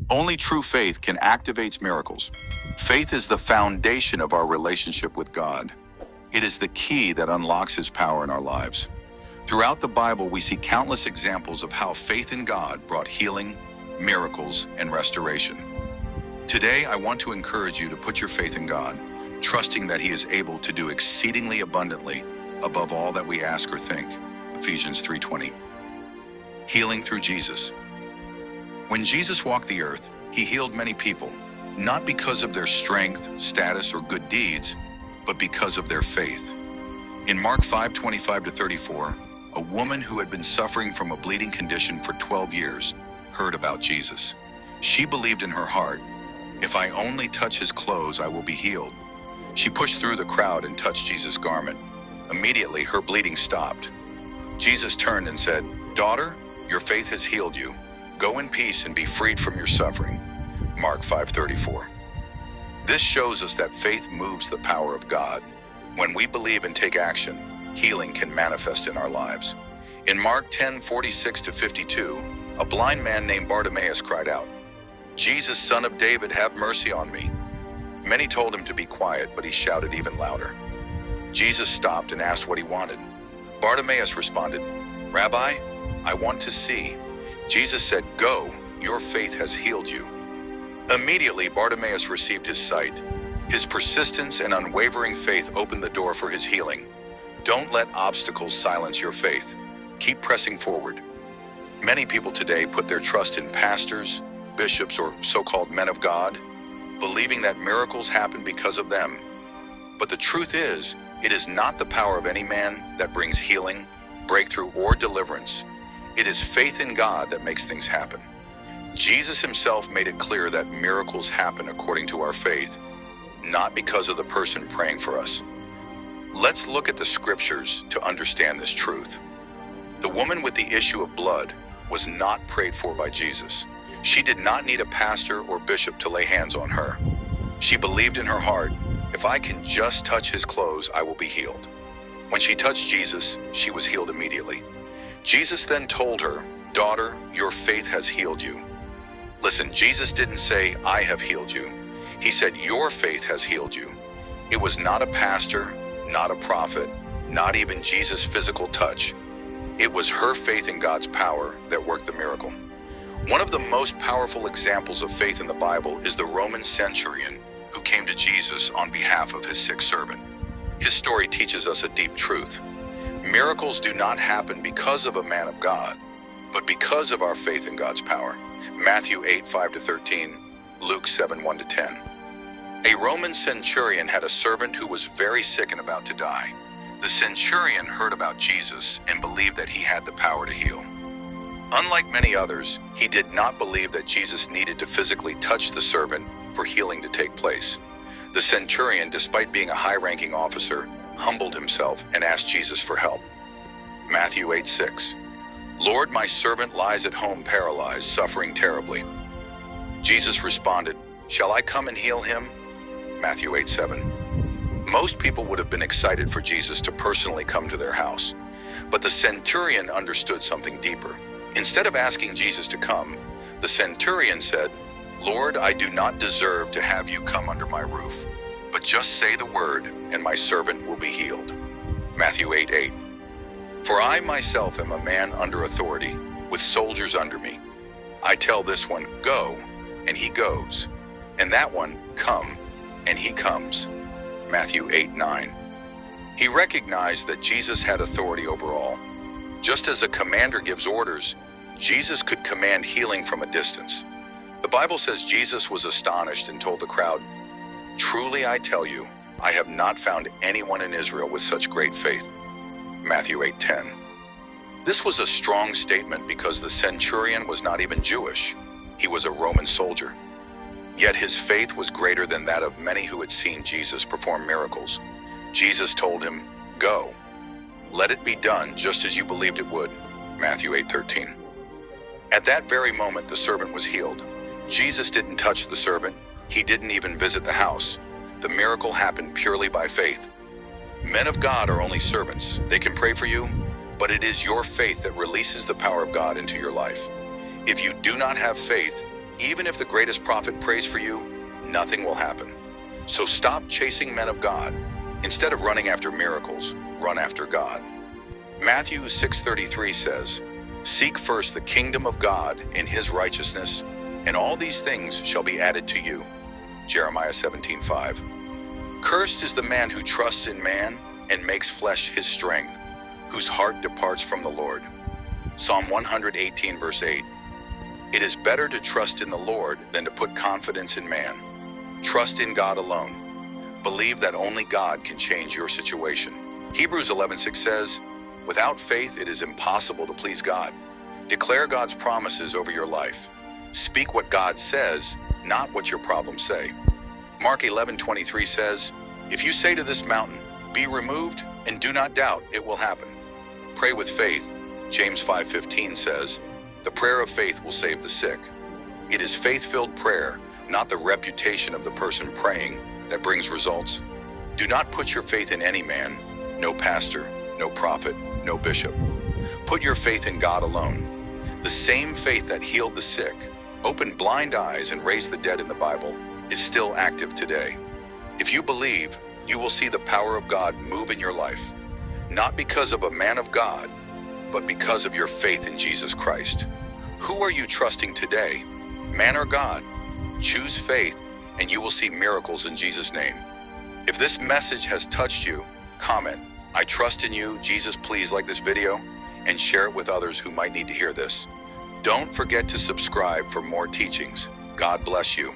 Only true faith can activate miracles. Faith is the foundation of our relationship with God. It is the key that unlocks His power in our lives. Throughout the Bible, we see countless examples of how faith in God brought healing, miracles, and restoration. Today, I want to encourage you to put your faith in God, trusting that He is able to do exceedingly abundantly above all that we ask or think. Ephesians 3:20. Healing through Jesus. When Jesus walked the earth, He healed many people, not because of their strength, status, or good deeds, but because of their faith. In Mark 5:25-34, a woman who had been suffering from a bleeding condition for 12 years heard about Jesus. She believed in her heart, "If I only touch His clothes, I will be healed." She pushed through the crowd and touched Jesus' garment. Immediately, her bleeding stopped. Jesus turned and said, "Daughter, your faith has healed you. Go in peace and be freed from your suffering." Mark 5:34. This shows us that faith moves the power of God. When we believe and take action, healing can manifest in our lives. In Mark 10:46-52, a blind man named Bartimaeus cried out, "Jesus, Son of David, have mercy on me." Many told him to be quiet, but he shouted even louder. Jesus stopped and asked what he wanted. Bartimaeus responded, "Rabbi, I want to see." Jesus said, "Go, your faith has healed you." Immediately, Bartimaeus received his sight. His persistence and unwavering faith opened the door for his healing. Don't let obstacles silence your faith. Keep pressing forward. Many people today put their trust in pastors, bishops, or so-called men of God, believing that miracles happen because of them. But the truth is, it is not the power of any man that brings healing, breakthrough, or deliverance. It is faith in God that makes things happen. Jesus Himself made it clear that miracles happen according to our faith, not because of the person praying for us. Let's look at the scriptures to understand this truth. The woman with the issue of blood was not prayed for by Jesus. She did not need a pastor or bishop to lay hands on her. She believed in her heart, "If I can just touch His clothes, I will be healed." When she touched Jesus, she was healed immediately. Jesus then told her, "Daughter, your faith has healed you." Listen, Jesus didn't say, "I have healed you." He said, "Your faith has healed you." It was not a pastor, not a prophet, not even Jesus' physical touch. It was her faith in God's power that worked the miracle. One of the most powerful examples of faith in the Bible is the Roman centurion who came to Jesus on behalf of his sick servant. His story teaches us a deep truth. Miracles do not happen because of a man of God, but because of our faith in God's power. Matthew 8:5-13, Luke 7:1-10. A Roman centurion had a servant who was very sick and about to die. The centurion heard about Jesus and believed that He had the power to heal. Unlike many others, he did not believe that Jesus needed to physically touch the servant for healing to take place. The centurion, despite being a high-ranking officer, humbled himself and asked Jesus for help. Matthew 8:6. "Lord, my servant lies at home paralyzed, suffering terribly." Jesus responded, "Shall I come and heal him?" Matthew 8:7. Most people would have been excited for Jesus to personally come to their house, but the centurion understood something deeper. Instead of asking Jesus to come, the centurion said, "Lord, I do not deserve to have you come under my roof, but just say the word, and my servant will be healed." Matthew 8:8. "For I myself am a man under authority, with soldiers under me. I tell this one, 'Go,' and he goes, and that one, 'Come,' and he comes." Matthew 8:9. He recognized that Jesus had authority over all. Just as a commander gives orders, Jesus could command healing from a distance. The Bible says Jesus was astonished and told the crowd, "Truly I tell you, I have not found anyone in Israel with such great faith." Matthew 8:10. This was a strong statement because the centurion was not even Jewish. He was a Roman soldier. Yet his faith was greater than that of many who had seen Jesus perform miracles. Jesus told him, "Go. Let it be done just as you believed it would." Matthew 8:13. At that very moment, the servant was healed. Jesus didn't touch the servant. He didn't even visit the house. The miracle happened purely by faith. Men of God are only servants. They can pray for you, but it is your faith that releases the power of God into your life. If you do not have faith, Even if the greatest prophet prays for you, nothing will happen. So stop chasing men of God. Instead of running after miracles, run after God. Matthew 6:33 says, "Seek first the kingdom of God and his righteousness, and all these things shall be added to you." Jeremiah 17:5. Cursed is the man who trusts in man and makes flesh his strength, whose heart departs from the Lord. Psalm 118 verse 8. It is better to trust in the Lord than to put confidence in man. Trust in God alone. Believe that only God can change your situation. Hebrews 11:6 says, "Without faith it is impossible to please God." Declare God's promises over your life. Speak what God says, not what your problems say. Mark 11:23 says, "If you say to this mountain, 'Be removed,' and do not doubt, it will happen." Pray with faith. James 5:15 says, "The prayer of faith will save the sick." It is faith-filled prayer, not the reputation of the person praying, that brings results. Do not put your faith in any man, no pastor, no prophet, no bishop. Put your faith in God alone. The same faith that healed the sick, opened blind eyes, and raised the dead in the Bible is still active today. If you believe, you will see the power of God move in your life, not because of a man of God, but because of your faith in Jesus Christ. Who are you trusting today, man or God? Choose faith, and you will see miracles in Jesus' name. If this message has touched you, comment, "I trust in you, Jesus." Please like this video and share it with others who might need to hear this. Don't forget to subscribe for more teachings. God bless you.